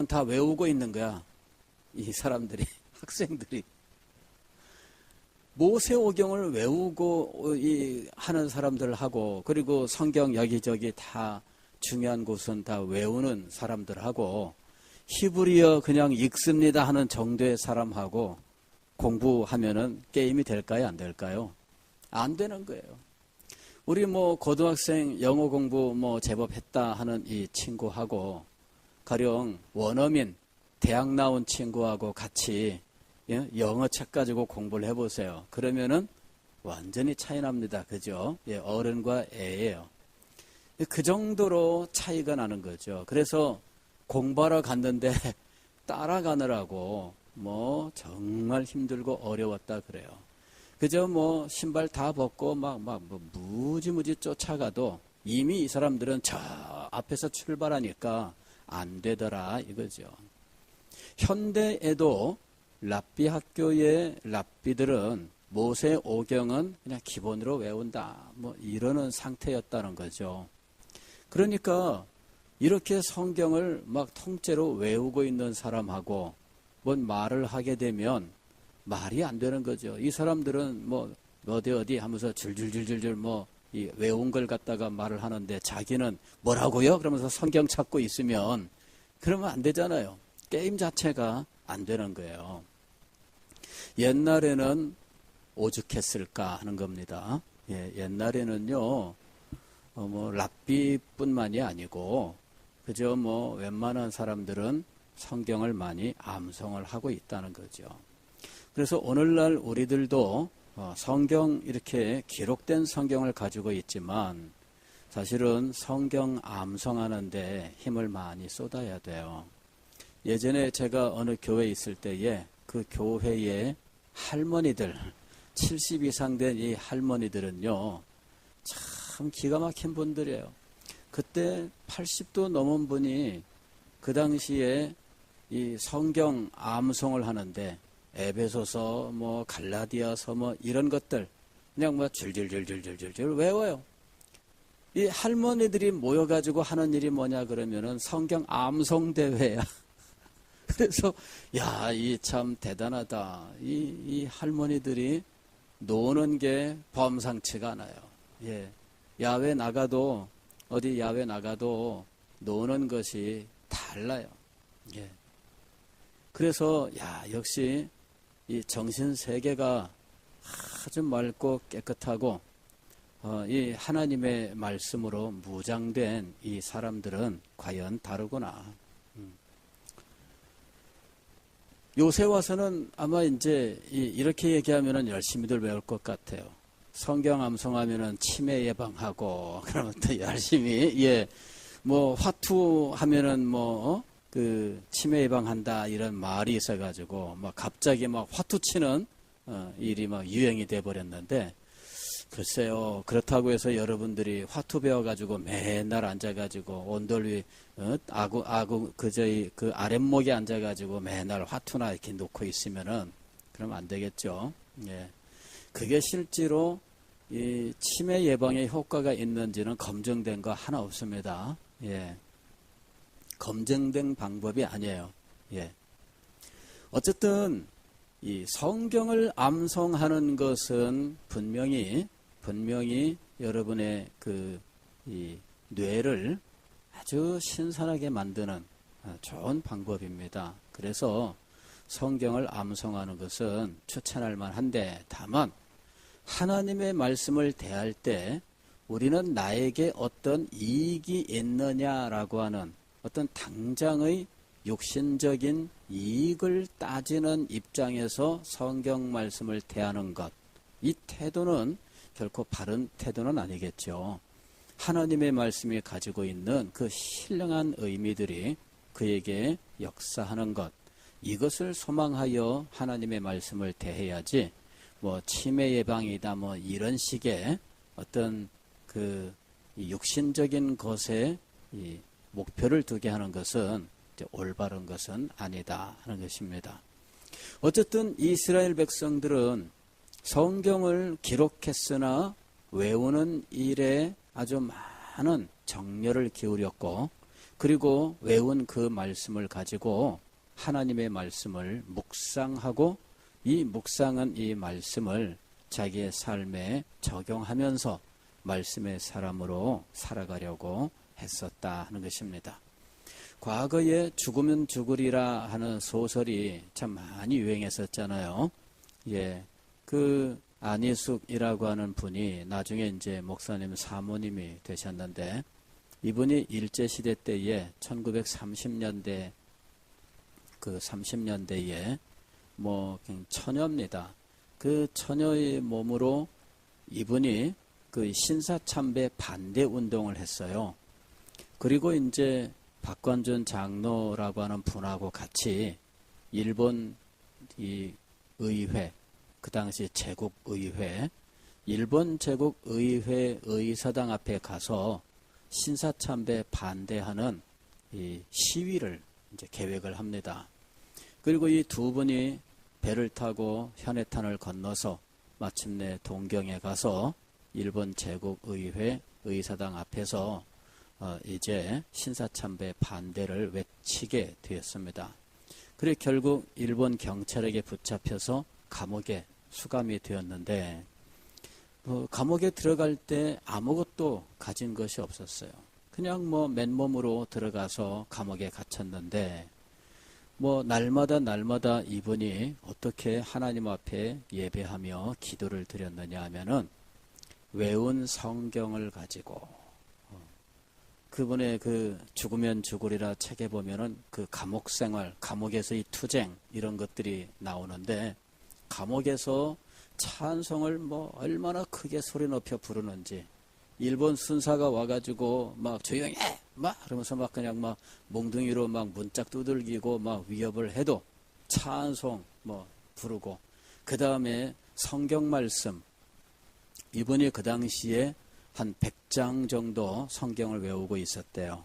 다 외우고 있는 거야. 이 사람들이, 학생들이. 모세오경을 외우고 하는 사람들하고, 그리고 성경 여기저기 다 중요한 곳은 다 외우는 사람들하고, 히브리어 그냥 읽습니다 하는 정도의 사람하고 공부하면은 게임이 될까요? 안 될까요? 안 되는 거예요. 우리 고등학생 영어 공부 제법 했다 하는 이 친구하고, 가령 원어민 대학 나온 친구하고 같이 영어 책 가지고 공부를 해보세요. 그러면은 완전히 차이 납니다. 그죠? 어른과 애예요. 그 정도로 차이가 나는 거죠. 그래서 공부하러 갔는데 따라가느라고 정말 힘들고 어려웠다 그래요. 그저 신발 다 벗고 무지무지 쫓아가도 이미 이 사람들은 저 앞에서 출발하니까 안 되더라 이거죠. 현대에도 랍비 학교의 랍비들은 모세오경은 그냥 기본으로 외운다 이러는 상태였다는 거죠. 그러니까 이렇게 성경을 통째로 외우고 있는 사람하고 뭔 말을 하게 되면 말이 안 되는 거죠. 이 사람들은 어디 하면서 줄줄줄줄줄 이 외운 걸 갖다가 말을 하는데 자기는 뭐라고요? 그러면서 성경 찾고 있으면 그러면 안 되잖아요. 게임 자체가 안 되는 거예요. 옛날에는 오죽했을까 하는 겁니다. 옛날에는요, 랍비뿐만이 아니고 그저 웬만한 사람들은 성경을 많이 암송을 하고 있다는 거죠. 그래서 오늘날 우리들도 성경 이렇게 기록된 성경을 가지고 있지만 사실은 성경 암송하는데 힘을 많이 쏟아야 돼요. 예전에 제가 어느 교회에 있을 때에 그 교회의 할머니들 70 이상 된 이 할머니들은요 참 기가 막힌 분들이에요. 그때 80도 넘은 분이 그 당시에 이 성경 암송을 하는데 에베소서 갈라디아서 이런 것들 그냥 줄줄줄줄줄줄 외워요. 이 할머니들이 모여가지고 하는 일이 뭐냐 그러면은 성경 암송 대회야. 그래서 이 참 대단하다. 이 할머니들이 노는 게 범상치가 않아요. 야외 나가도 어디 야외 나가도 노는 것이 달라요. 그래서 역시 이 정신 세계가 아주 맑고 깨끗하고 이 하나님의 말씀으로 무장된 이 사람들은 과연 다르구나. 요새 와서는 아마 이제 이렇게 얘기하면은 열심히들 외울 것 같아요. 성경 암송하면은 치매 예방하고 그러면 또 열심히 화투 하면은 그 치매 예방한다 이런 말이 있어가지고 갑자기 화투 치는 일이 유행이 돼 버렸는데 글쎄요 그렇다고 해서 여러분들이 화투 배워가지고 맨날 앉아가지고 온돌 위 그 아랫목에 앉아가지고 맨날 화투나 이렇게 놓고 있으면은 그럼 안 되겠죠. 그게 실제로 이 치매 예방에 효과가 있는지는 검증된 거 하나 없습니다. 검증된 방법이 아니에요. 어쨌든 이 성경을 암송하는 것은 분명히 여러분의 이 뇌를 아주 신선하게 만드는 좋은 방법입니다. 그래서 성경을 암송하는 것은 추천할 만한데 다만 하나님의 말씀을 대할 때 우리는 나에게 어떤 이익이 있느냐라고 하는 어떤 당장의 육신적인 이익을 따지는 입장에서 성경 말씀을 대하는 것, 이 태도는 결코 바른 태도는 아니겠죠. 하나님의 말씀이 가지고 있는 그 신령한 의미들이 그에게 역사하는 것, 이것을 소망하여 하나님의 말씀을 대해야지 치매 예방이다 이런 식의 어떤 그 육신적인 것에 이 목표를 두게 하는 것은 올바른 것은 아니다 하는 것입니다. 어쨌든 이스라엘 백성들은 성경을 기록했으나 외우는 일에 아주 많은 정열을 기울였고 그리고 외운 그 말씀을 가지고 하나님의 말씀을 묵상하고 이 묵상한 이 말씀을 자기의 삶에 적용하면서 말씀의 사람으로 살아가려고 했었다 하는 것입니다. 과거에 죽으면 죽으리라 하는 소설이 참 많이 유행했었잖아요. 예, 그 안희숙이라고 하는 분이 나중에 이제 목사님 사모님이 되셨는데, 이분이 일제시대 때에 1930년대 그 30년대에 뭐 처녀입니다. 그 처녀의 몸으로 이분이 그 신사참배 반대 운동을 했어요. 그리고 이제 박관준 장로라고 하는 분하고 같이 일본 이 의회, 그 당시 제국의회, 일본 제국의회 의사당 앞에 가서 신사참배 반대하는 이 시위를 이제 계획을 합니다. 그리고 이 두 분이 배를 타고 현해탄을 건너서 마침내 동경에 가서 일본 제국의회 의사당 앞에서 이제 신사참배 반대를 외치게 되었습니다. 그리고 결국 일본 경찰에게 붙잡혀서 감옥에 수감이 되었는데, 감옥에 들어갈 때 아무것도 가진 것이 없었어요. 그냥 뭐 맨몸으로 들어가서 감옥에 갇혔는데, 뭐 날마다 이분이 어떻게 하나님 앞에 예배하며 기도를 드렸느냐 하면은 외운 성경을 가지고, 그분의 그 죽으면 죽으리라 책에 보면은 그 감옥 생활, 감옥에서의 투쟁 이런 것들이 나오는데, 감옥에서 찬송을 뭐 얼마나 크게 소리 높여 부르는지, 일본 순사가 와가지고 막 조용히 해! 막 그러면서 막 그냥 막 몽둥이로 막 문짝 두들기고 막 위협을 해도 찬송 뭐 부르고, 그 다음에 성경 말씀, 이분이 그 당시에 한 100장 정도 성경을 외우고 있었대요.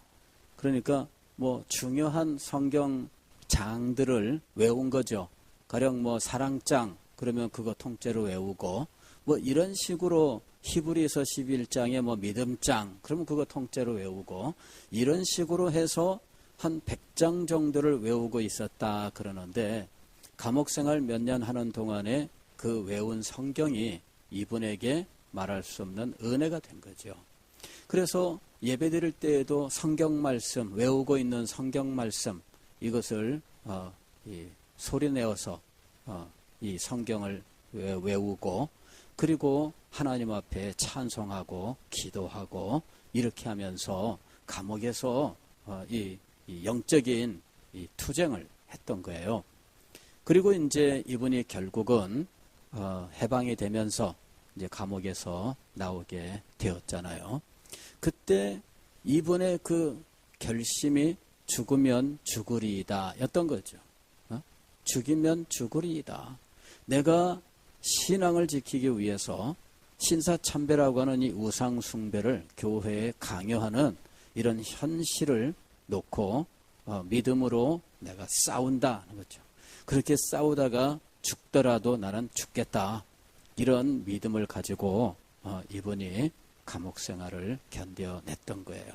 그러니까 뭐 중요한 성경 장들을 외운 거죠. 가령 뭐 사랑장 그러면 그거 통째로 외우고, 뭐 이런 식으로 히브리서 11장에 뭐 믿음장 그러면 그거 통째로 외우고, 이런 식으로 해서 한 100장 정도를 외우고 있었다 그러는데, 감옥생활 몇 년 하는 동안에 그 외운 성경이 이분에게 말할 수 없는 은혜가 된 거죠. 그래서 예배 드릴 때에도 성경 말씀, 외우고 있는 성경 말씀, 이것을 소리내어서 이 성경을 외우고, 그리고 하나님 앞에 찬송하고 기도하고 이렇게 하면서 감옥에서 이 영적인 이 투쟁을 했던 거예요. 그리고 이제 이분이 결국은 해방이 되면서 이제 감옥에서 나오게 되었잖아요. 그때 이분의 그 결심이 죽으면 죽으리이다 였던 거죠. 죽이면 죽으리이다. 내가 신앙을 지키기 위해서 신사참배라고 하는 이 우상숭배를 교회에 강요하는 이런 현실을 놓고 믿음으로 내가 싸운다 하는 거죠. 그렇게 싸우다가 죽더라도 나는 죽겠다, 이런 믿음을 가지고 이분이 감옥 생활을 견뎌냈던 거예요.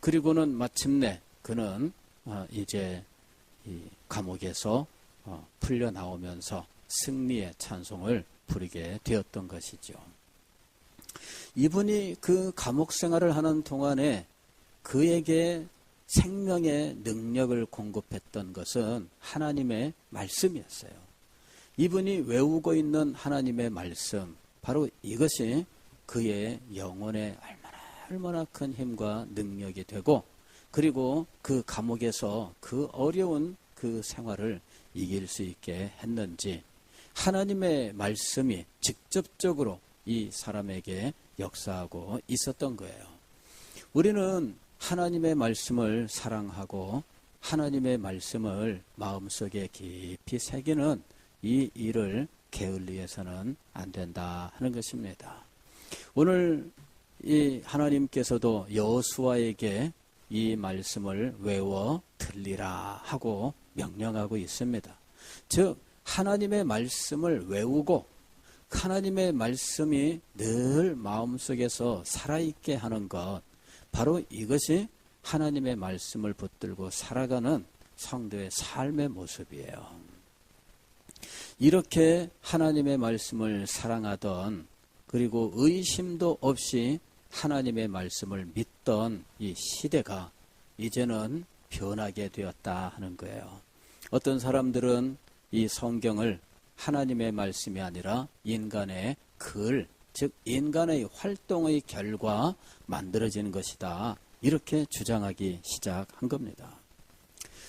그리고는 마침내 그는 이제 이 감옥에서 풀려 나오면서 승리의 찬송을 부르게 되었던 것이죠. 이분이 그 감옥 생활을 하는 동안에 그에게 생명의 능력을 공급했던 것은 하나님의 말씀이었어요. 이분이 외우고 있는 하나님의 말씀, 바로 이것이 그의 영혼에 얼마나 큰 힘과 능력이 되고, 그리고 그 감옥에서 그 어려운 그 생활을 이길 수 있게 했는지, 하나님의 말씀이 직접적으로 이 사람에게 역사하고 있었던 거예요. 우리는 하나님의 말씀을 사랑하고 하나님의 말씀을 마음속에 깊이 새기는 이 일을 게을리해서는 안 된다 하는 것입니다. 오늘 이 하나님께서도 여호수아에게 이 말씀을 외워 들리라 하고 명령하고 있습니다. 즉 하나님의 말씀을 외우고 하나님의 말씀이 늘 마음속에서 살아있게 하는 것, 바로 이것이 하나님의 말씀을 붙들고 살아가는 성도의 삶의 모습이에요. 이렇게 하나님의 말씀을 사랑하던, 그리고 의심도 없이 하나님의 말씀을 믿던 이 시대가 이제는 변하게 되었다 하는 거예요. 어떤 사람들은 이 성경을 하나님의 말씀이 아니라 인간의 글, 즉 인간의 활동의 결과 만들어지는 것이다, 이렇게 주장하기 시작한 겁니다.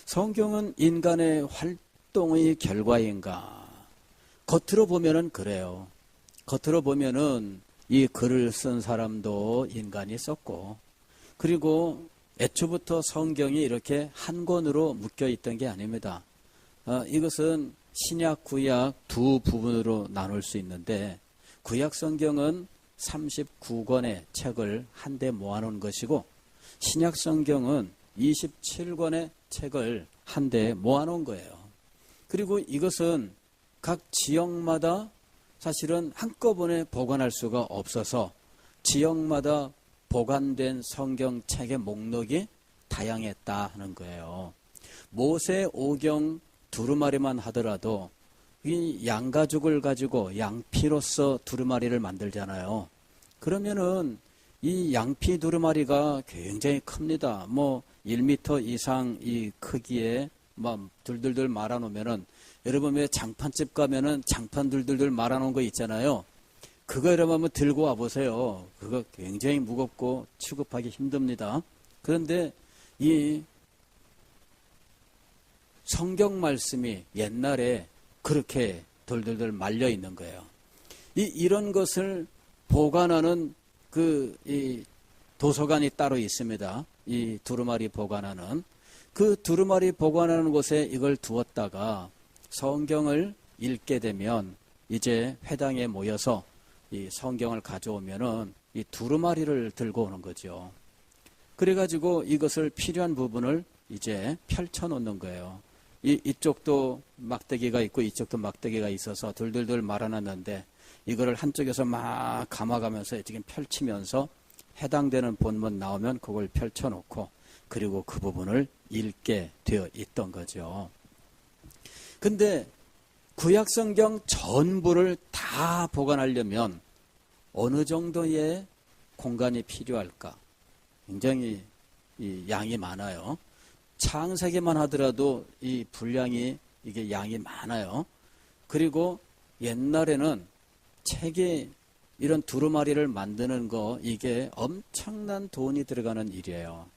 성경은 인간의 활동의 결과인가? 겉으로 보면은 그래요. 겉으로 보면은 이 글을 쓴 사람도 인간이 썼고, 그리고 애초부터 성경이 이렇게 한 권으로 묶여 있던 게 아닙니다. 이것은 신약, 구약 두 부분으로 나눌 수 있는데, 구약 성경은 39권의 책을 한데 모아놓은 것이고, 신약 성경은 27권의 책을 한데 모아놓은 거예요. 그리고 이것은 각 지역마다 사실은 한꺼번에 보관할 수가 없어서 지역마다 보관된 성경책의 목록이 다양했다 하는 거예요. 모세 오경 두루마리만 하더라도 이 양가죽을 가지고 양피로서 두루마리를 만들잖아요. 그러면은 이 양피 두루마리가 굉장히 큽니다. 뭐 1m 이상 이 크기에 막 둘둘둘 말아놓으면은, 여러분 왜 장판집 가면은 장판 둘둘둘 말아놓은 거 있잖아요. 그거 여러분 한번 들고 와보세요. 그거 굉장히 무겁고 취급하기 힘듭니다. 그런데 이 성경 말씀이 옛날에 그렇게 돌돌돌 말려 있는 거예요. 이런 것을 보관하는 이 도서관이 따로 있습니다. 이 두루마리 보관하는. 그 두루마리 보관하는 곳에 이걸 두었다가 성경을 읽게 되면 이제 회당에 모여서 이 성경을 가져오면은 이 두루마리를 들고 오는 거죠. 그래가지고 이것을 필요한 부분을 이제 펼쳐 놓는 거예요. 이쪽도 막대기가 있고 이쪽도 막대기가 있어서 둘둘둘 말아놨는데, 이거를 한쪽에서 막 감아가면서 지금 펼치면서 해당되는 본문 나오면 그걸 펼쳐놓고, 그리고 그 부분을 읽게 되어 있던 거죠. 근데 구약성경 전부를 다 보관하려면 어느 정도의 공간이 필요할까? 굉장히 이 양이 많아요. 창세기만 하더라도 이 분량이, 이게 양이 많아요. 그리고 옛날에는 책이 이런 두루마리를 만드는 거, 이게 엄청난 돈이 들어가는 일이에요.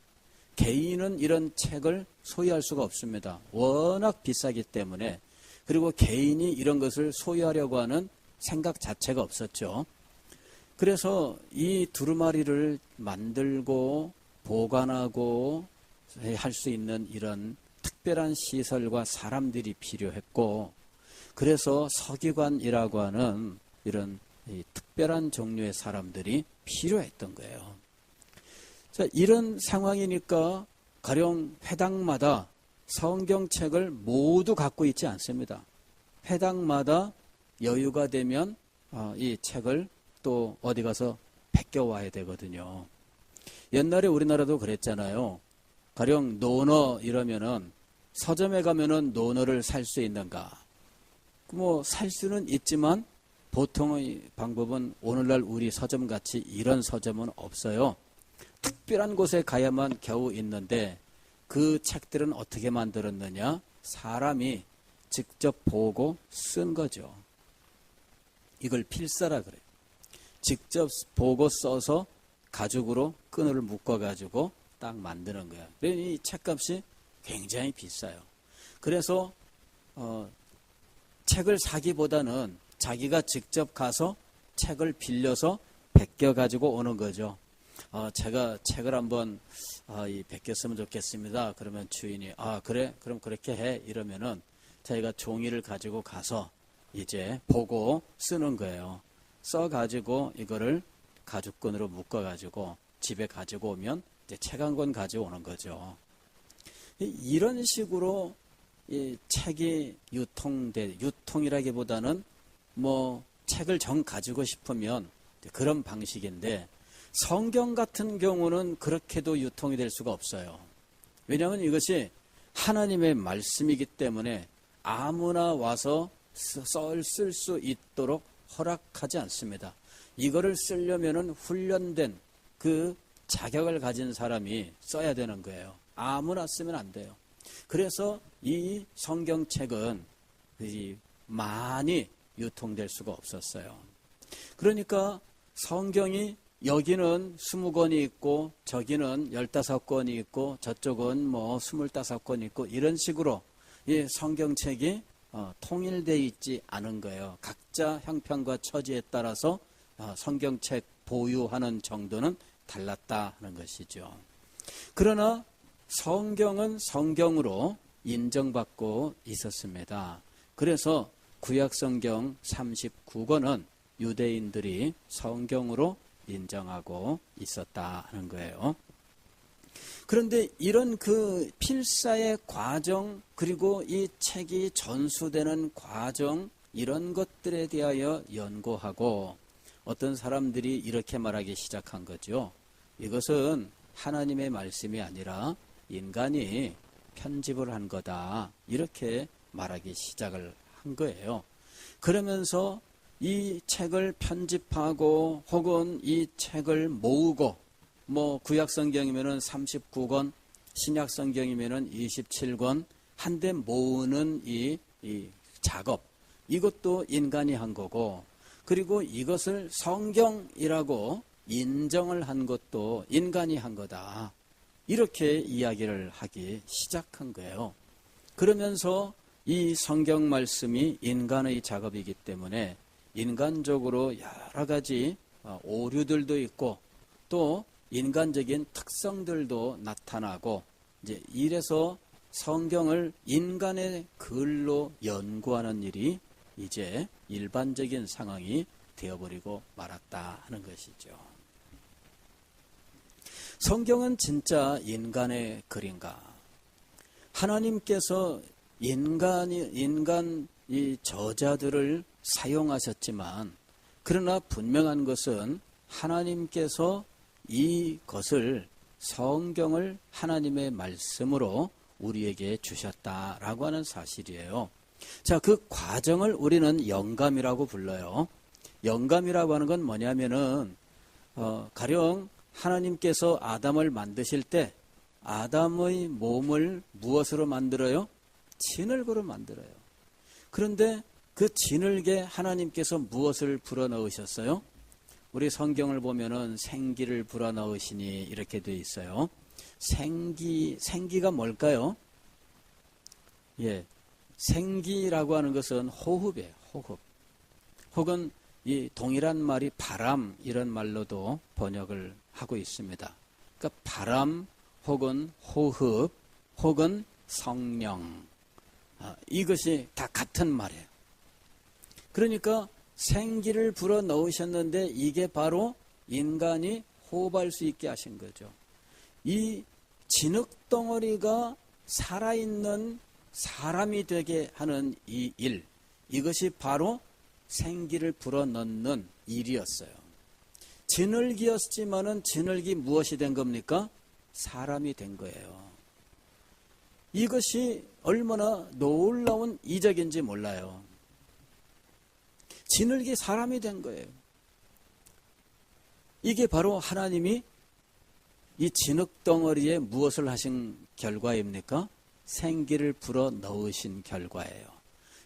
개인은 이런 책을 소유할 수가 없습니다. 워낙 비싸기 때문에. 그리고 개인이 이런 것을 소유하려고 하는 생각 자체가 없었죠. 그래서 이 두루마리를 만들고 보관하고 할 수 있는 이런 특별한 시설과 사람들이 필요했고, 그래서 서기관이라고 하는 이런 특별한 종류의 사람들이 필요했던 거예요. 자, 이런 상황이니까 가령 회당마다 성경책을 모두 갖고 있지 않습니다. 회당마다 여유가 되면 이 책을 또 어디 가서 베껴와야 되거든요. 옛날에 우리나라도 그랬잖아요. 가령 논어 이러면은 서점에 가면은 논어를 살 수 있는가? 뭐 살 수는 있지만 보통의 방법은 오늘날 우리 서점같이 이런 서점은 없어요. 특별한 곳에 가야만 겨우 있는데, 그 책들은 어떻게 만들었느냐? 사람이 직접 보고 쓴 거죠. 이걸 필사라 그래요. 직접 보고 써서 가죽으로 끈을 묶어가지고 딱 만드는 거야. 이 책값이 굉장히 비싸요. 그래서 책을 사기보다는 자기가 직접 가서 책을 빌려서 베껴가지고 오는 거죠. 제가 책을 한번 베꼈으면 좋겠습니다. 그러면 주인이 그래? 그럼 그렇게 해. 이러면은 자기가 종이를 가지고 가서 이제 보고 쓰는 거예요. 써가지고 이거를 가죽끈으로 묶어가지고 집에 가지고 오면 이제 책 한 권 가져오는 거죠. 이런 식으로 이 책이 유통이라기보다는 뭐 책을 정 가지고 싶으면 그런 방식인데, 성경 같은 경우는 그렇게도 유통이 될 수가 없어요. 왜냐하면 이것이 하나님의 말씀이기 때문에 아무나 와서 쓸 수 있도록 허락하지 않습니다. 이거를 쓰려면은 훈련된 그 자격을 가진 사람이 써야 되는 거예요. 아무나 쓰면 안 돼요. 그래서 이 성경책은 많이 유통될 수가 없었어요. 그러니까 성경이 여기는 20권이 있고 저기는 15권이 있고 저쪽은 뭐 25권이 있고 이런 식으로 이 성경책이 통일되어 있지 않은 거예요. 각자 형편과 처지에 따라서 성경책 보유하는 정도는 달랐다 하는 것이죠. 그러나 성경은 성경으로 인정받고 있었습니다. 그래서 구약성경 39권은 유대인들이 성경으로 인정하고 있었다 하는 거예요. 그런데 이런 그 필사의 과정, 그리고 이 책이 전수되는 과정, 이런 것들에 대하여 연구하고 어떤 사람들이 이렇게 말하기 시작한 거죠. 이것은 하나님의 말씀이 아니라 인간이 편집을 한 거다. 이렇게 말하기 시작을 한 거예요. 그러면서 이 책을 편집하고 혹은 이 책을 모으고 뭐 구약성경이면은 39권, 신약성경이면은 27권 한데 모으는 이 작업, 이것도 인간이 한 거고, 그리고 이것을 성경이라고 인정을 한 것도 인간이 한 거다. 이렇게 이야기를 하기 시작한 거예요. 그러면서 이 성경 말씀이 인간의 작업이기 때문에 인간적으로 여러 가지 오류들도 있고 또 인간적인 특성들도 나타나고, 이제 이래서 성경을 인간의 글로 연구하는 일이 이제 일반적인 상황이 되어버리고 말았다 하는 것이죠. 성경은 진짜 인간의 글인가? 하나님께서 인간 이 저자들을 사용하셨지만, 그러나 분명한 것은 하나님께서 이것을 성경을 하나님의 말씀으로 우리에게 주셨다라고 하는 사실이에요. 자, 그 과정을 우리는 영감이라고 불러요. 영감이라고 하는 건 뭐냐면은 가령 하나님께서 아담을 만드실 때 아담의 몸을 무엇으로 만들어요? 진흙으로 만들어요. 그런데 그 진흙에 하나님께서 무엇을 불어넣으셨어요? 우리 성경을 보면은 생기를 불어넣으시니 이렇게 되어 있어요. 생기가 뭘까요? 예, 생기라고 하는 것은 호흡이에요. 호흡. 혹은 이 동일한 말이 바람, 이런 말로도 번역을 하고 있습니다. 그러니까 바람 혹은 호흡 혹은 성령, 이것이 다 같은 말이에요. 그러니까 생기를 불어 넣으셨는데 이게 바로 인간이 호흡할 수 있게 하신 거죠. 이 진흙덩어리가 살아있는 사람이 되게 하는 이 일, 이것이 바로 생기를 불어넣는 일이었어요. 진흙이었지만은 진흙이 무엇이 된 겁니까? 사람이 된 거예요. 이것이 얼마나 놀라운 이적인지 몰라요. 진흙이 사람이 된 거예요. 이게 바로 하나님이 이 진흙덩어리에 무엇을 하신 결과입니까? 생기를 불어 넣으신 결과예요.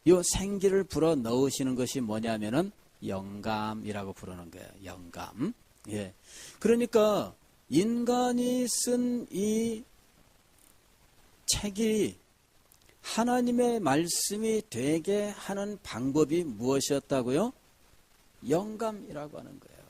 이 생기를 불어 넣으시는 것이 뭐냐면은 영감이라고 부르는 거예요. 영감. 예. 그러니까 인간이 쓴 이 책이 하나님의 말씀이 되게 하는 방법이 무엇이었다고요? 영감이라고 하는 거예요.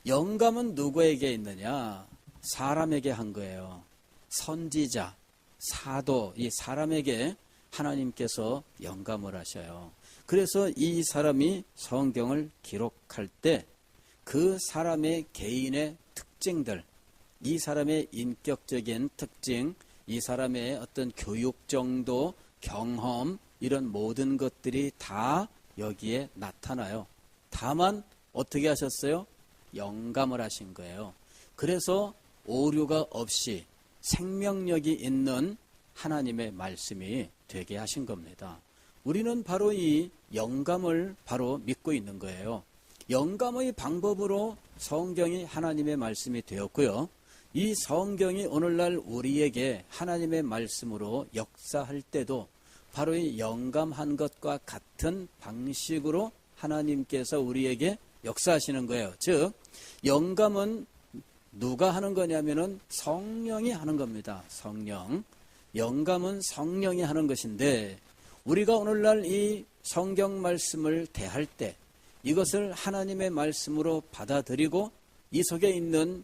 영감은 누구에게 있느냐? 사람에게 한 거예요. 선지자, 사도, 이 사람에게 하나님께서 영감을 하셔요. 그래서 이 사람이 성경을 기록할 때 그 사람의 개인의 특징들, 이 사람의 인격적인 특징, 이 사람의 어떤 교육 정도, 경험, 이런 모든 것들이 다 여기에 나타나요. 다만 어떻게 하셨어요? 영감을 하신 거예요. 그래서 오류가 없이 생명력이 있는 하나님의 말씀이 되게 하신 겁니다. 우리는 바로 이 영감을 바로 믿고 있는 거예요. 영감의 방법으로 성경이 하나님의 말씀이 되었고요. 이 성경이 오늘날 우리에게 하나님의 말씀으로 역사할 때도 바로 이 영감한 것과 같은 방식으로 하나님께서 우리에게 역사하시는 거예요. 즉, 영감은 누가 하는 거냐면은 성령이 하는 겁니다. 성령. 영감은 성령이 하는 것인데, 우리가 오늘날 이 성경 말씀을 대할 때 이것을 하나님의 말씀으로 받아들이고 이 속에 있는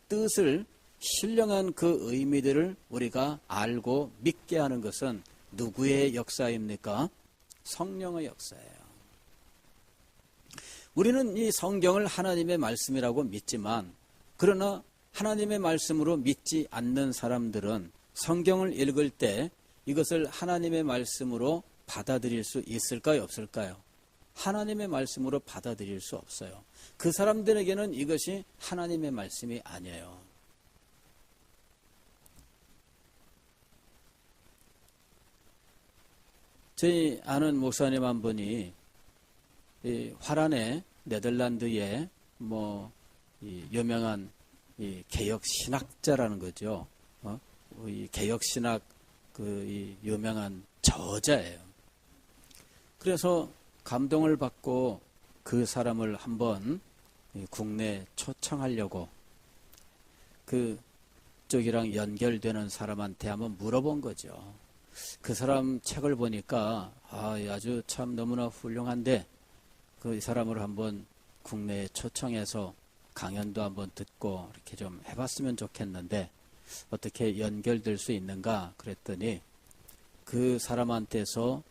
뜻을, 신령한 그 의미들을 우리가 알고 믿게 하는 것은 누구의 역사입니까? 성령의 역사예요. 우리는 이 성경을 하나님의 말씀이라고 믿지만, 그러나 하나님의 말씀으로 믿지 않는 사람들은 성경을 읽을 때 이것을 하나님의 말씀으로 받아들일 수 있을까요, 없을까요? 하나님의 말씀으로 받아들일 수 없어요. 그 사람들에게는 이것이 하나님의 말씀이 아니에요. 저희 아는 목사님 한 분이 이 화란의 네덜란드의 유명한 이 개혁 신학자라는 거죠. 이 개혁 신학 이 유명한 저자예요. 그래서 감동을 받고 그 사람을 한번 국내에 초청하려고 그쪽이랑 연결되는 사람한테 한번 물어본 거죠. 그 사람 책을 보니까 아주 참 너무나 훌륭한데 그 사람을 한번 국내에 초청해서 강연도 한번 듣고 이렇게 좀 해봤으면 좋겠는데 어떻게 연결될 수 있는가 그랬더니 그 사람한테서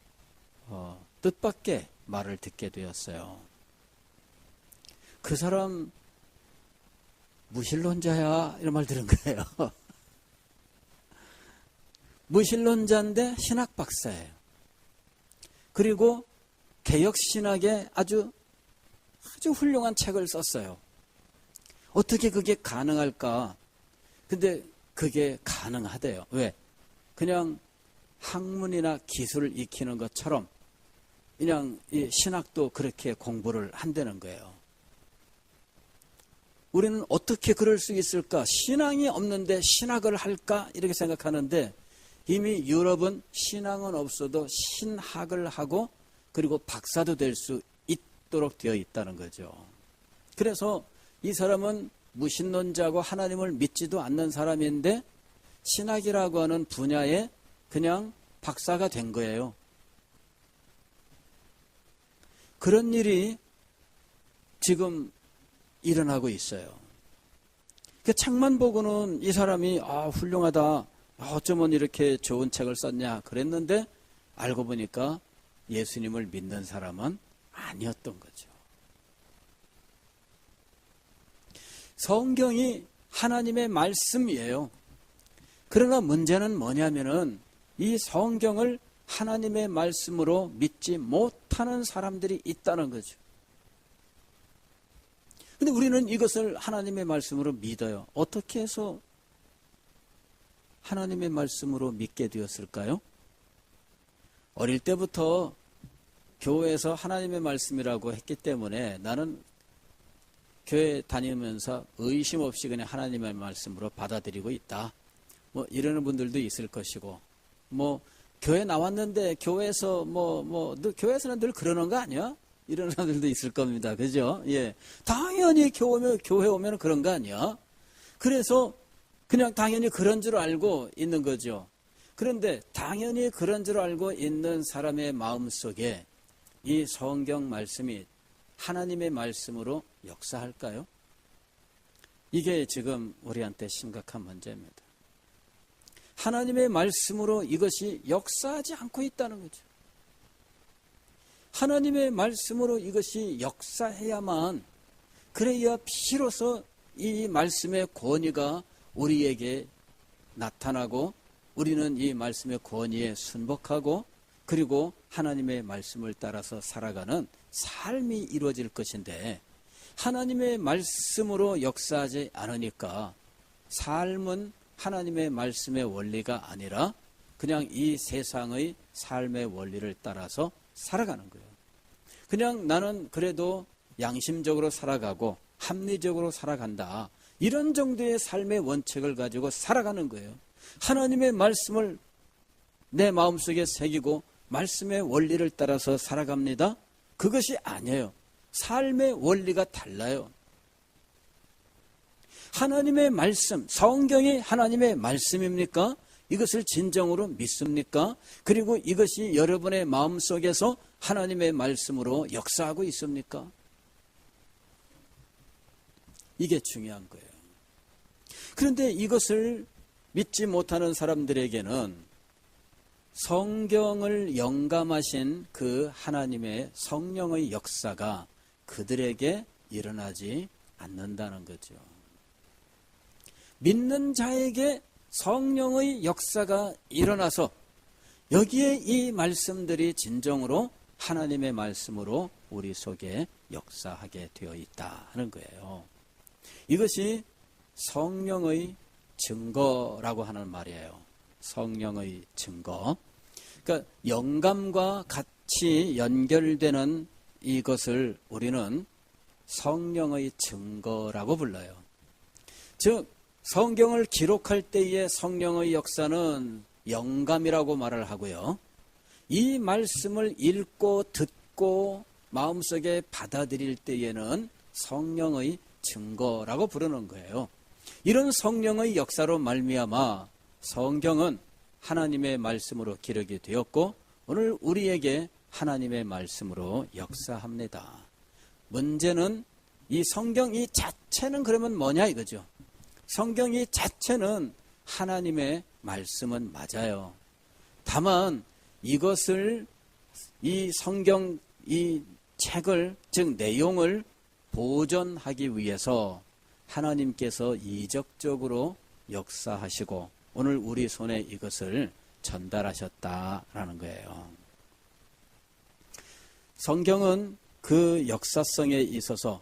뜻밖의 말을 듣게 되었어요. 그 사람 무신론자야 이런 말 들은 거예요. 무신론자인데 신학 박사예요. 그리고 개혁신학에 아주 훌륭한 책을 썼어요. 어떻게 그게 가능할까? 근데 그게 가능하대요. 왜? 그냥 학문이나 기술을 익히는 것처럼 그냥 이 신학도 그렇게 공부를 한다는 거예요. 우리는 어떻게 그럴 수 있을까? 신앙이 없는데 신학을 할까? 이렇게 생각하는데 이미 유럽은 신앙은 없어도 신학을 하고 그리고 박사도 될 수 있도록 되어 있다는 거죠. 그래서 이 사람은 무신론자고 하나님을 믿지도 않는 사람인데 신학이라고 하는 분야에 그냥 박사가 된 거예요. 그런 일이 지금 일어나고 있어요. 그 책만 보고는 이 사람이 훌륭하다. 어쩌면 이렇게 좋은 책을 썼냐 그랬는데 알고 보니까 예수님을 믿는 사람은 아니었던 거죠. 성경이 하나님의 말씀이에요. 그러나 문제는 뭐냐면은 이 성경을 하나님의 말씀으로 믿지 못하는 사람들이 있다는 거죠. 근데 우리는 이것을 하나님의 말씀으로 믿어요. 어떻게 해서 하나님의 말씀으로 믿게 되었을까요? 어릴 때부터 교회에서 하나님의 말씀이라고 했기 때문에 나는 교회 다니면서 의심 없이 그냥 하나님의 말씀으로 받아들이고 있다. 이러는 분들도 있을 것이고, 교회 나왔는데 교회에서 교회에서는 늘 그러는 거 아니야? 이런 사람들도 있을 겁니다. 그죠? 예. 당연히 교회 오면 그런 거 아니야? 그래서 그냥 당연히 그런 줄 알고 있는 거죠. 그런데 당연히 그런 줄 알고 있는 사람의 마음 속에 이 성경 말씀이 하나님의 말씀으로 역사할까요? 이게 지금 우리한테 심각한 문제입니다. 하나님의 말씀으로 이것이 역사하지 않고 있다는 거죠. 하나님의 말씀으로 이것이 역사해야만, 그래야 비로소 이 말씀의 권위가 우리에게 나타나고 우리는 이 말씀의 권위에 순복하고 그리고 하나님의 말씀을 따라서 살아가는 삶이 이루어질 것인데, 하나님의 말씀으로 역사하지 않으니까 삶은 하나님의 말씀의 원리가 아니라 그냥 이 세상의 삶의 원리를 따라서 살아가는 거예요. 그냥 나는 그래도 양심적으로 살아가고 합리적으로 살아간다. 이런 정도의 삶의 원칙을 가지고 살아가는 거예요. 하나님의 말씀을 내 마음속에 새기고 말씀의 원리를 따라서 살아갑니다. 그것이 아니에요. 삶의 원리가 달라요. 하나님의 말씀, 성경이 하나님의 말씀입니까? 이것을 진정으로 믿습니까? 그리고 이것이 여러분의 마음속에서 하나님의 말씀으로 역사하고 있습니까? 이게 중요한 거예요. 그런데 이것을 믿지 못하는 사람들에게는 성경을 영감하신 그 하나님의 성령의 역사가 그들에게 일어나지 않는다는 거죠. 믿는 자에게 성령의 역사가 일어나서 여기에 이 말씀들이 진정으로 하나님의 말씀으로 우리 속에 역사하게 되어 있다는 거예요. 이것이 성령의 증거라고 하는 말이에요. 성령의 증거. 그러니까 영감과 같이 연결되는 이것을 우리는 성령의 증거라고 불러요. 즉 성경을 기록할 때의 성령의 역사는 영감이라고 말을 하고요. 이 말씀을 읽고 듣고 마음속에 받아들일 때에는 성령의 증거라고 부르는 거예요. 이런 성령의 역사로 말미암아 성경은 하나님의 말씀으로 기록이 되었고 오늘 우리에게 하나님의 말씀으로 역사합니다. 문제는 이 성경 이 자체는 그러면 뭐냐 이거죠. 성경 이 자체는 하나님의 말씀은 맞아요. 다만 이것을 이 성경 이 책을 즉 내용을 보존하기 위해서 하나님께서 이적적으로 역사하시고 오늘 우리 손에 이것을 전달하셨다라는 거예요. 성경은 그 역사성에 있어서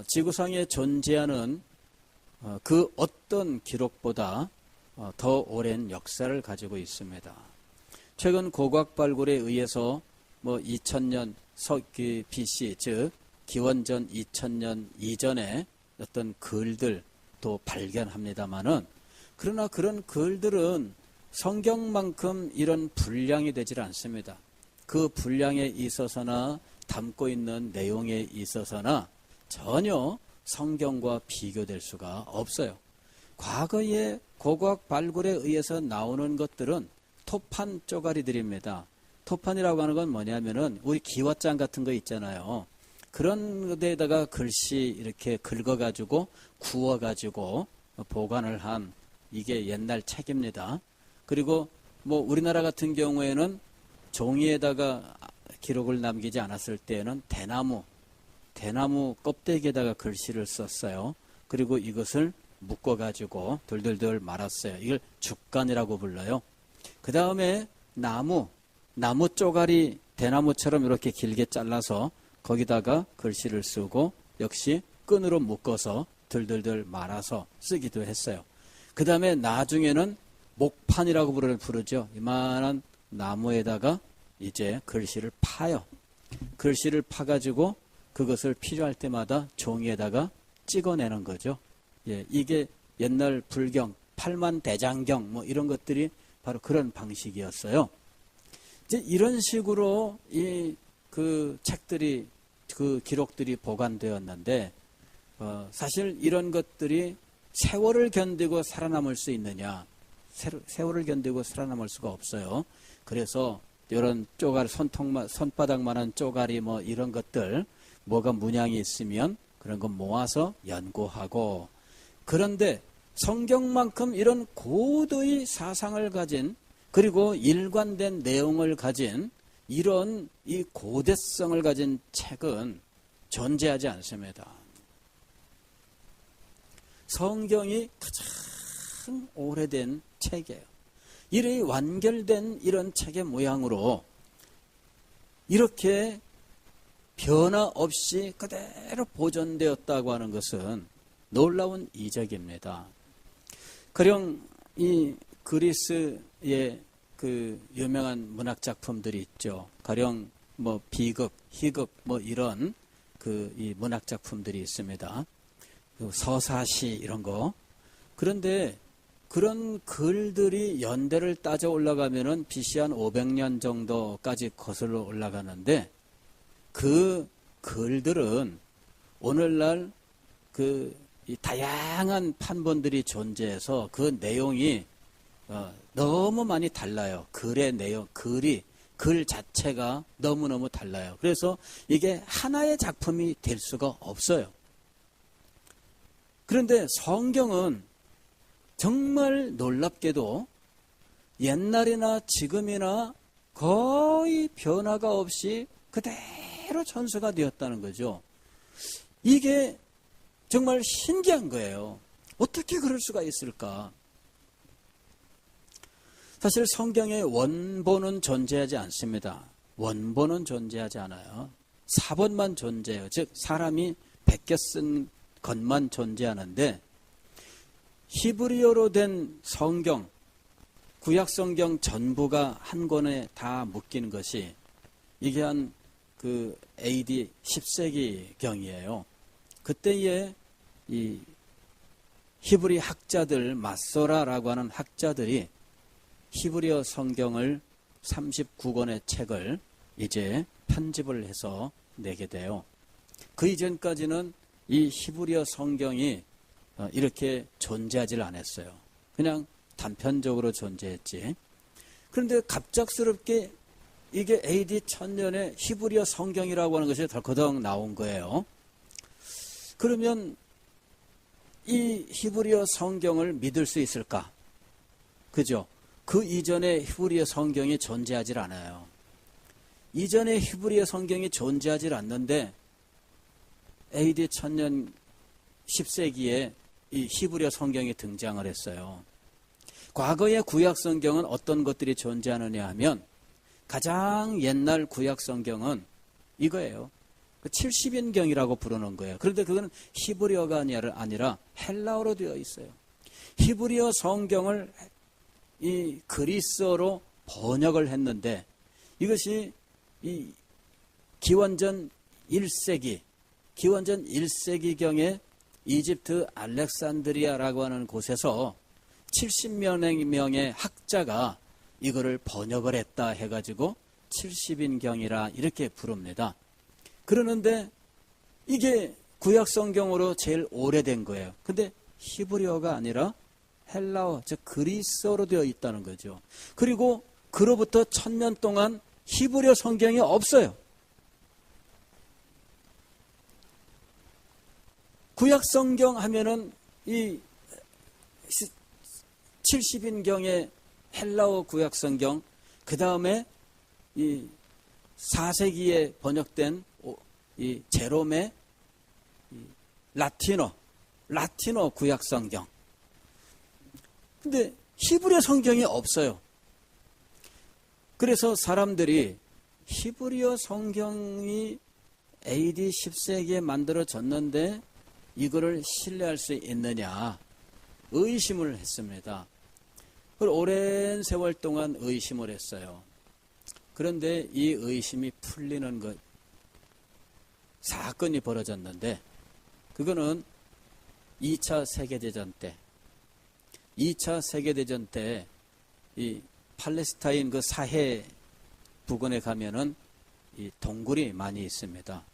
지구상에 존재하는 그 어떤 기록보다 더 오랜 역사를 가지고 있습니다. 최근 고고학 발굴에 의해서 2000년 BC 즉 기원전 2000년 이전에 어떤 글들도 발견합니다마는 그러나 그런 글들은 성경만큼 이런 분량이 되질 않습니다. 그 분량에 있어서나 담고 있는 내용에 있어서나 전혀 성경과 비교될 수가 없어요. 과거의 고고학 발굴에 의해서 나오는 것들은 토판 쪼가리들입니다. 토판이라고 하는 건 뭐냐면은 우리 기왓장 같은 거 있잖아요. 그런 데다가 글씨 이렇게 긁어가지고 구워가지고 보관을 한 이게 옛날 책입니다. 그리고 우리나라 같은 경우에는 종이에다가 기록을 남기지 않았을 때에는 대나무 껍데기에다가 글씨를 썼어요. 그리고 이것을 묶어가지고 돌돌돌 말았어요. 이걸 죽간이라고 불러요. 그 다음에 나무 쪼가리 대나무처럼 이렇게 길게 잘라서 거기다가 글씨를 쓰고 역시 끈으로 묶어서 들들들 말아서 쓰기도 했어요. 그 다음에 나중에는 목판이라고 부르죠. 이만한 나무에다가 이제 글씨를 파요. 글씨를 파가지고 그것을 필요할 때마다 종이에다가 찍어내는 거죠. 예, 이게 옛날 불경, 팔만대장경 이런 것들이 바로 그런 방식이었어요. 이제 이런 식으로 그 책들이 그 기록들이 보관되었는데 사실 이런 것들이 세월을 견디고 살아남을 수 있느냐? 세월을 견디고 살아남을 수가 없어요. 그래서 이런 쪼가리 손바닥만한 쪼가리 이런 것들 뭐가 문양이 있으면 그런 거 모아서 연구하고 그런데 성경만큼 이런 고도의 사상을 가진 그리고 일관된 내용을 가진 이런 이 고대성을 가진 책은 존재하지 않습니다. 성경이 가장 오래된 책이에요. 이런 완결된 이런 책의 모양으로 이렇게 변화 없이 그대로 보존되었다고 하는 것은 놀라운 이적입니다. 가령 이 그리스의 그 유명한 문학 작품들이 있죠. 가령 뭐 비극, 희극 뭐 이런 그 이 문학 작품들이 있습니다. 서사시 이런 거. 그런데 그런 글들이 연대를 따져 올라가면은 BC 한 500년 정도까지 거슬러 올라가는데 그 글들은 오늘날 그 이 다양한 판본들이 존재해서 그 내용이 너무 많이 달라요. 글의 내용, 글 자체가 너무너무 달라요. 그래서 이게 하나의 작품이 될 수가 없어요. 그런데 성경은 정말 놀랍게도 옛날이나 지금이나 거의 변화가 없이 그대로 전수가 되었다는 거죠. 이게 정말 신기한 거예요. 어떻게 그럴 수가 있을까? 사실 성경의 원본은 존재하지 않습니다. 원본은 존재하지 않아요. 사본만 존재해요. 즉 사람이 베껴 쓴 것만 존재하는데 히브리어로 된 성경, 구약성경 전부가 한 권에 다 묶인 것이 이게 한 그 AD 10세기경이에요. 그때에 이 히브리 학자들, 마소라라고 하는 학자들이 히브리어 성경을 39권의 책을 이제 편집을 해서 내게 돼요. 그 이전까지는 이 히브리어 성경이 이렇게 존재하지 않았어요. 그냥 단편적으로 존재했지. 그런데 갑작스럽게 이게 AD 1000년에 히브리어 성경이라고 하는 것이 덜커덕 나온 거예요. 그러면 이 히브리어 성경을 믿을 수 있을까? 그죠? 그 이전에 히브리어 성경이 존재하지 않아요. 이전에 히브리어 성경이 존재하지 않는데 AD 1000년 10세기에 이 히브리어 성경이 등장을 했어요. 과거의 구약 성경은 어떤 것들이 존재하느냐 하면 가장 옛날 구약 성경은 이거예요. 70인경이라고 부르는 거예요. 그런데 그거는 히브리어가 아니라 헬라어로 되어 있어요. 히브리어 성경을 이 그리스어로 번역을 했는데 이것이 이 기원전 1세기경에 이집트 알렉산드리아라고 하는 곳에서 70명의 학자가 이거를 번역을 했다 해가지고 70인경이라 이렇게 부릅니다. 그러는데 이게 구약성경으로 제일 오래된 거예요. 근데 히브리어가 아니라 헬라어, 즉 그리스어로 되어 있다는 거죠. 그리고 그로부터 1000년 동안 히브리어 성경이 없어요. 구약성경 하면은 이 70인경의 헬라어 구약성경, 그 다음에 이 4세기에 번역된 이 제롬의 라틴어 구약성경. 근데 히브리어 성경이 없어요. 그래서 사람들이 히브리어 성경이 AD 10세기에 만들어졌는데 이거를 신뢰할 수 있느냐 의심을 했습니다. 오랜 세월 동안 의심을 했어요. 그런데 이 의심이 풀리는 사건이 벌어졌는데 그거는 2차 세계대전 때 이 팔레스타인 그 사해 부근에 가면은 이 동굴이 많이 있습니다.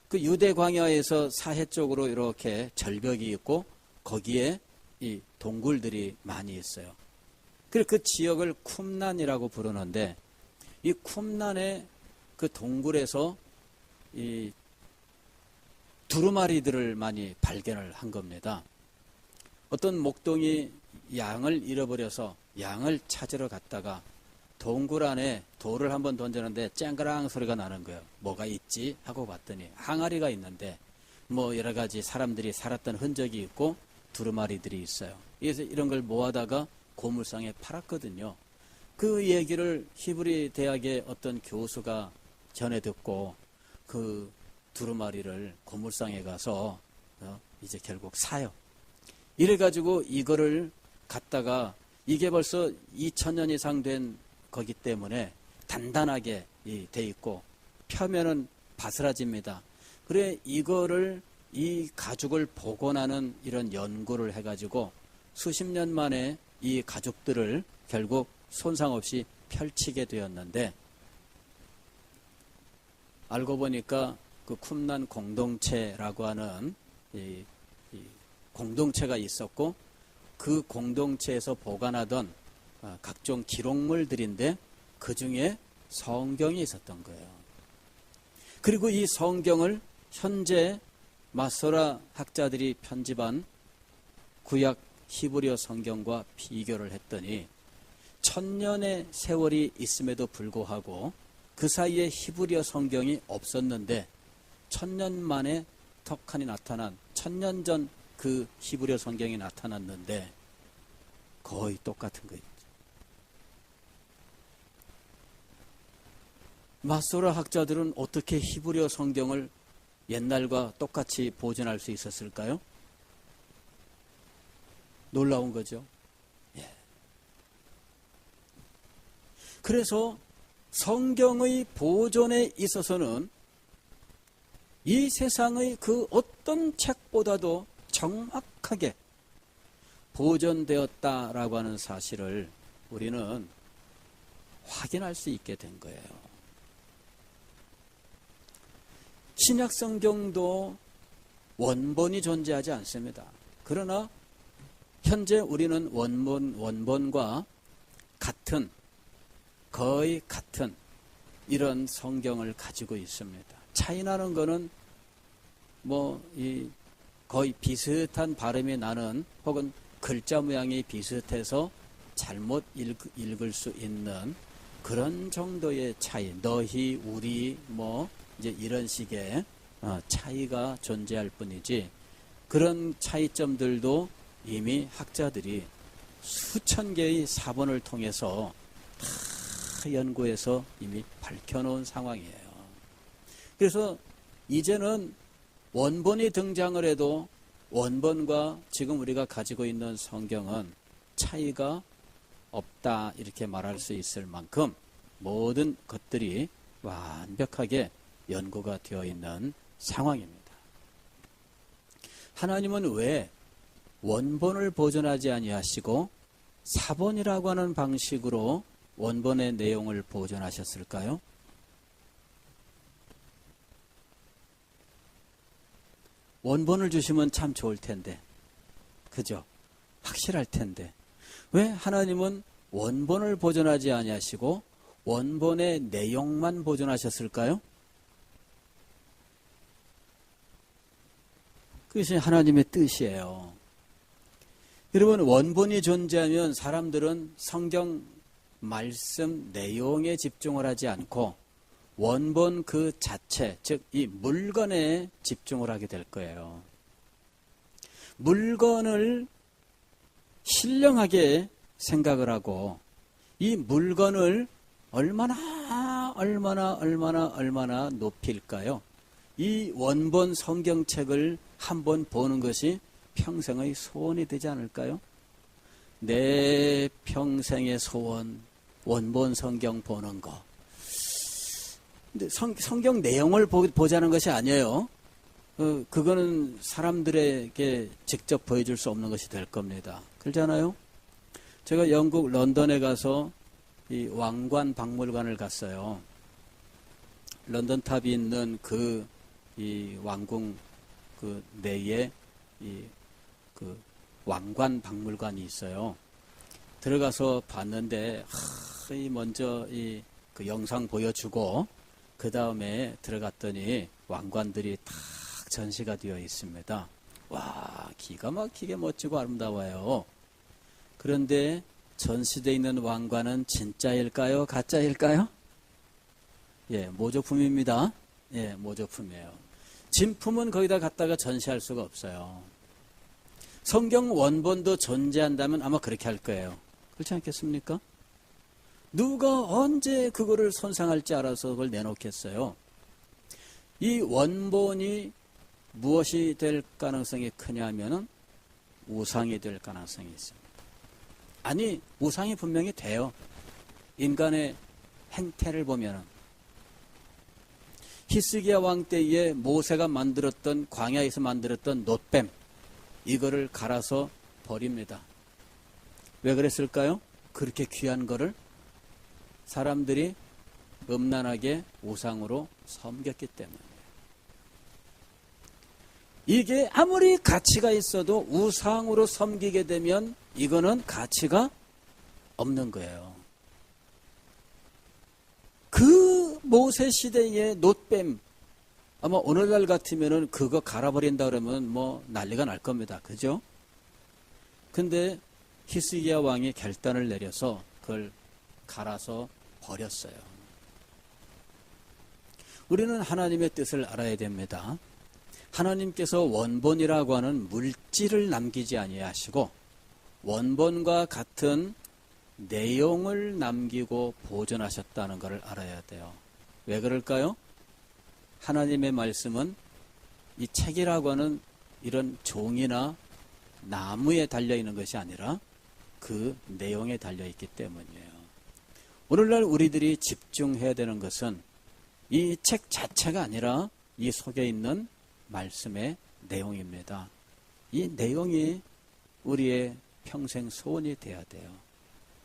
그 유대 광야에서 사해 쪽으로 이렇게 절벽이 있고 거기에 이 동굴들이 많이 있어요. 그래서 그 지역을 쿰란이라고 부르는데 이 쿰란의 그 동굴에서 이 두루마리들을 많이 발견을 한 겁니다. 어떤 목동이 양을 잃어버려서 양을 찾으러 갔다가 동굴 안에 돌을 한번 던졌는데 쨍그랑 소리가 나는 거예요. 뭐가 있지? 하고 봤더니 항아리가 있는데 뭐 여러 가지 사람들이 살았던 흔적이 있고 두루마리들이 있어요. 그래서 이런 걸 모아다가 고물상에 팔았거든요. 그 얘기를 히브리 대학의 어떤 교수가 전해 듣고 그 두루마리를 고물상에 가서 이제 결국 사요. 이래가지고 이거를 갖다가 이게 벌써 2000년 이상 된 거기 때문에 단단하게 돼 있고 표면은 바스라집니다. 그래 이거를 이 가죽을 복원하는 이런 연구를 해가지고 수십 년 만에 이 가죽들을 결국 손상 없이 펼치게 되었는데 알고 보니까 그 쿰란 공동체라고 하는 이 공동체가 있었고 그 공동체에서 보관하던 각종 기록물들인데 그 중에 성경이 있었던 거예요. 그리고 이 성경을 현재 마소라 학자들이 편집한 구약 히브리어 성경과 비교를 했더니 1000년의 세월이 있음에도 불구하고 그 사이에 히브리어 성경이 없었는데 1000년 만에 턱하니 나타난 1000년 전 그 히브리어 성경이 나타났는데 거의 똑같은 거예요. 마소라 학자들은 어떻게 히브리어 성경을 옛날과 똑같이 보존할 수 있었을까요? 놀라운 거죠. 예. 그래서 성경의 보존에 있어서는 이 세상의 그 어떤 책보다도 정확하게 보존되었다라고 하는 사실을 우리는 확인할 수 있게 된 거예요. 신약 성경도 원본이 존재하지 않습니다. 그러나 현재 우리는 원본과 같은 거의 같은 이런 성경을 가지고 있습니다. 차이 나는 거는 거의 비슷한 발음이 나는 혹은 글자 모양이 비슷해서 잘못 읽을 수 있는 그런 정도의 차이, 너희, 우리, 이제 이런 식의 차이가 존재할 뿐이지 그런 차이점들도 이미 학자들이 수천 개의 사본을 통해서 다 연구해서 이미 밝혀놓은 상황이에요. 그래서 이제는 원본이 등장을 해도 원본과 지금 우리가 가지고 있는 성경은 차이가 없다 이렇게 말할 수 있을 만큼 모든 것들이 완벽하게 연구가 되어 있는 상황입니다. 하나님은 왜 원본을 보존하지 아니하시고 사본이라고 하는 방식으로 원본의 내용을 보존하셨을까요? 원본을 주시면 참 좋을 텐데, 그죠? 확실할 텐데 왜 하나님은 원본을 보존하지 아니하시고 원본의 내용만 보존하셨을까요? 그것이 하나님의 뜻이에요. 여러분, 원본이 존재하면 사람들은 성경 말씀 내용에 집중을 하지 않고 원본 그 자체, 즉 이 물건에 집중을 하게 될 거예요. 물건을 신령하게 생각을 하고 이 물건을 얼마나 높일까요? 이 원본 성경책을 한번 보는 것이 평생의 소원이 되지 않을까요? 내 평생의 소원, 원본 성경 보는 거. 근데 성경 내용을 보자는 것이 아니에요. 그거는 사람들에게 직접 보여줄 수 없는 것이 될 겁니다. 그렇잖아요? 제가 영국 런던에 가서 이 왕관 박물관을 갔어요. 런던 탑이 있는 이 왕궁 그 내에 그 왕관 박물관이 있어요. 들어가서 봤는데 먼저 그 영상 보여주고 그 다음에 들어갔더니 왕관들이 탁 전시가 되어 있습니다. 와, 기가 막히게 멋지고 아름다워요. 그런데 전시되어 있는 왕관은 진짜일까요? 가짜일까요? 예, 모조품입니다. 예, 모조품이에요. 진품은 거기다 갖다가 전시할 수가 없어요. 성경 원본도 존재한다면 아마 그렇게 할 거예요. 그렇지 않겠습니까? 누가 언제 그거를 손상할지 알아서 그걸 내놓겠어요. 이 원본이 무엇이 될 가능성이 크냐면은 우상이 될 가능성이 있습니다. 아니, 우상이 분명히 돼요. 인간의 행태를 보면은 히스기야 왕 때에 모세가 만들었던, 광야에서 만들었던 놋뱀, 이거를 갈아서 버립니다. 왜 그랬을까요? 그렇게 귀한 거를 사람들이 음란하게 우상으로 섬겼기 때문이에요. 이게 아무리 가치가 있어도 우상으로 섬기게 되면 이거는 가치가 없는 거예요. 그 모세 시대의 놋뱀, 아마 오늘날 같으면은 그거 갈아버린다 그러면 뭐 난리가 날 겁니다. 그죠? 근데 히스기야 왕이 결단을 내려서 그걸 갈아서 버렸어요. 우리는 하나님의 뜻을 알아야 됩니다. 하나님께서 원본이라고 하는 물질을 남기지 아니하시고 원본과 같은 내용을 남기고 보존하셨다는 것을 알아야 돼요. 왜 그럴까요? 하나님의 말씀은 이 책이라고 하는 이런 종이나 나무에 달려있는 것이 아니라 그 내용에 달려있기 때문이에요. 오늘날 우리들이 집중해야 되는 것은 이 책 자체가 아니라 이 속에 있는 말씀의 내용입니다. 이 내용이 우리의 평생 소원이 되어야 돼요.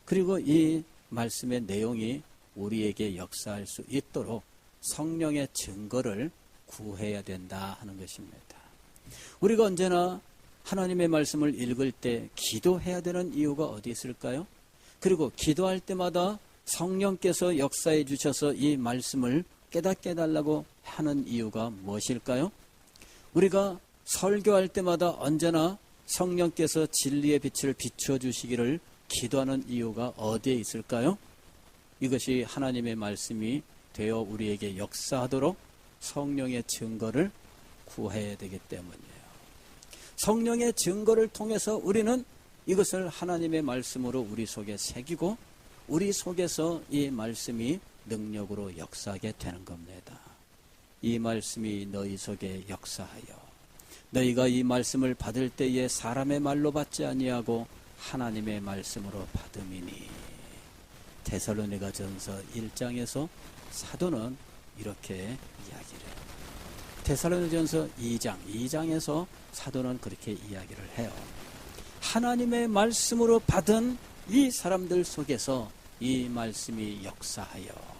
그리고 이 말씀의 내용이 우리에게 역사할 수 있도록 성령의 증거를 구해야 된다 하는 것입니다. 우리가 언제나 하나님의 말씀을 읽을 때 기도해야 되는 이유가 어디 있을까요? 그리고 기도할 때마다 성령께서 역사해 주셔서 이 말씀을 깨닫게 해달라고 하는 이유가 무엇일까요? 우리가 설교할 때마다 언제나 성령께서 진리의 빛을 비추어 주시기를 기도하는 이유가 어디에 있을까요? 이것이 하나님의 말씀이 되어 우리에게 역사하도록 성령의 증거를 구해야 되기 때문이에요. 성령의 증거를 통해서 우리는 이것을 하나님의 말씀으로 우리 속에 새기고 우리 속에서 이 말씀이 능력으로 역사하게 되는 겁니다. 이 말씀이 너희 속에 역사하여 너희가 이 말씀을 받을 때에 사람의 말로 받지 아니하고 하나님의 말씀으로 받음이니. 데살로니가전서 1장에서 사도는 이렇게 이야기를 해요. 데살로니가전서 2장에서 사도는 그렇게 이야기를 해요. 하나님의 말씀으로 받은 이 사람들 속에서 이 말씀이 역사하여.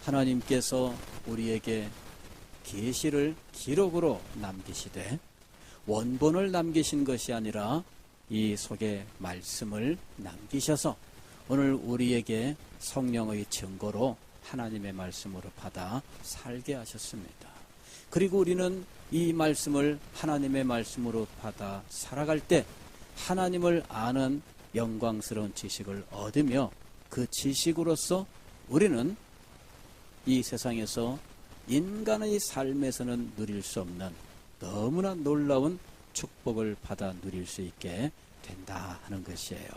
하나님께서 우리에게 계시를 기록으로 남기시되 원본을 남기신 것이 아니라 이 속에 말씀을 남기셔서 오늘 우리에게 성령의 증거로 하나님의 말씀으로 받아 살게 하셨습니다. 그리고 우리는 이 말씀을 하나님의 말씀으로 받아 살아갈 때 하나님을 아는 영광스러운 지식을 얻으며 그 지식으로서 우리는 이 세상에서 인간의 삶에서는 누릴 수 없는 너무나 놀라운 축복을 받아 누릴 수 있게 된다 하는 것이에요.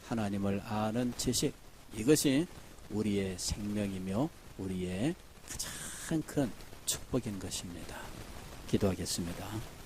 하나님을 아는 지식, 이것이 우리의 생명이며 우리의 가장 큰 축복인 것입니다. 기도하겠습니다.